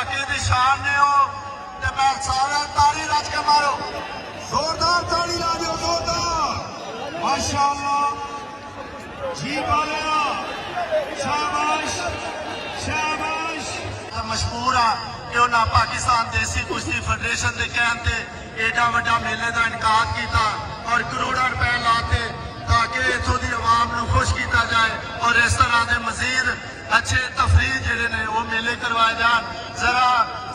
इलाके की शान ने हो ते मैं सारा ताली रज के मारो, जोरदार ताली ला दो, जोरदार, माशाअल्लाह जी बोलिया, शाबाश शाबाश। मशहूर आ कि उन्हें पाकिस्तान देसी कुश्ती फेडरेशन के कहते एडा वड्डा मेले का इनकाद किया और करोड़ों रुपए लाते ताकि इतों की आवाम को खुश किया जाए और इस तरह के मजीद अच्छे तफरीह जोड़े ने वो मेले करवाए जान। जरा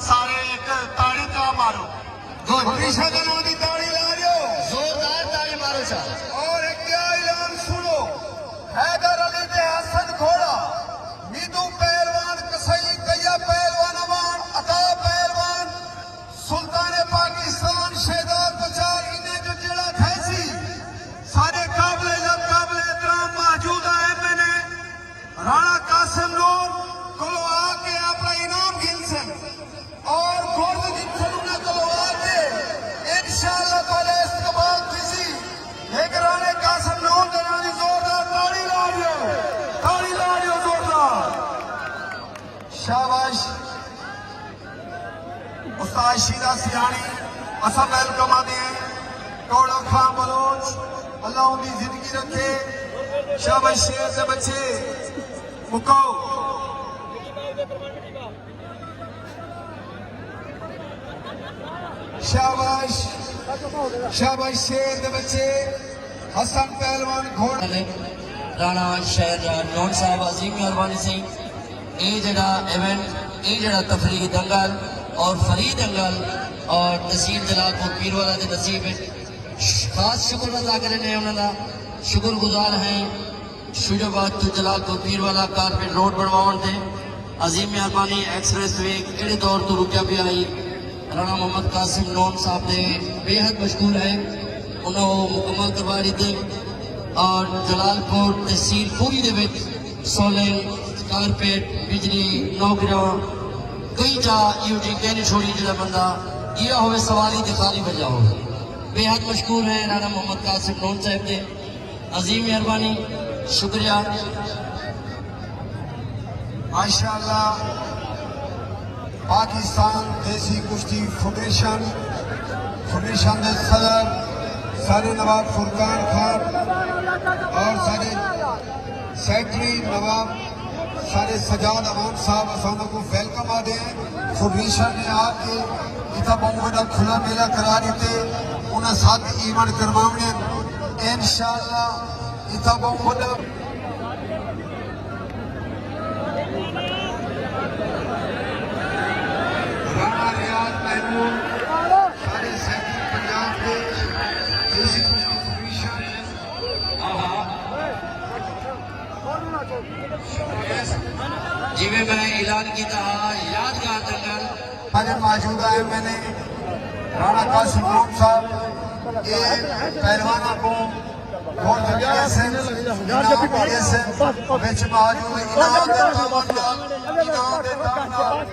सारे एक ताड़ी का मारो, ताड़ी ला दो, जोरदार ताड़ी मारो और एक क्या ऐलान सुनो, हैदर अली दे हसन घोड़ा, मीदू पहलवान, कसई कैया पहलवान, अमान अता पहलवान, सुल्तान पाकिस्तान, शहजाद बचार, इन्हें जो जिला खैसी सारे काबिल एहतराम मौजूद है। मैंने राणा कासिम नूर को आके अपना इनाम गिनसन और गोर्द गिनसन उन्हें को आके इंशाअल्लाह ताला इस्तकबाल किसी एक राणा कासिम नूर देना जोरदार ताली ला दियो जोरदार, शाबाश। उस्ताद शीला सियानी असा वेलकम आदे कौड़ा खां बलोच, अल्लाह उनकी जिंदगी रखे, शाबाश शेर से बच्चे मुको, शाबाश शाबाश शेर दे बच्चे हसन पहलवान घोड़ा राणा शहर नौन साहब अजीम मेहरबानी से ये जड़ा इवेंट ये जड़ा तफरीह दंगल और फरीद दंगल और तहसील जलालपुर पीरवाला के नसीब खास शुक्र अदा करने उन्होंने शुक्रगुजार हैं शुजाबाद तो जलालपुर पीरवाला कारपेट रोड बनवाने थे अजीम मेहरबानी एक्सप्रेस वे किड़े दौर तो रुकिया भी आई राणा मोहम्मद कासिम नौन साहब ने बेहद मशगूल है उन्होंने मुकम्मल करवा दी थी और जलालपुर तहसील पूरी दे सोलन कारपेट बिजली नौकरियां कई जा यूटी कहनी छोड़ी जो बंदा गिया हो सवारी तो खाली बजा हो बेहद मशहूर है राणा मोहम्मद कासिम नौन साहब के अजीम मेहरबानी शुक्रिया माशाअल्लाह। पाकिस्तान देसी कुश्ती फेडरेशन के सदर सारे नवाब फुरकान खान और सारे सेक्रेटरी नवाब सारे सजाद अमान साहब असानों को वेलकम आते हैं। फेडरेशन ने आके इतना बहुत बड़ा खुला मेला करा देते उन्हें 7 इवेंट करवाने इंशाअल्लाह इतना बहुत बड़ा राणा रियाज महमूद सारे सेक्रेटरी पंजाब के देसी कुश्ती फेडरेशन जिम्मे मैं ऐलान किया यादगार दंगल आज मौजूद है। मैंने राणा कासिम नूर साहब ये पहलवाना को बहुत मौजूद इनाम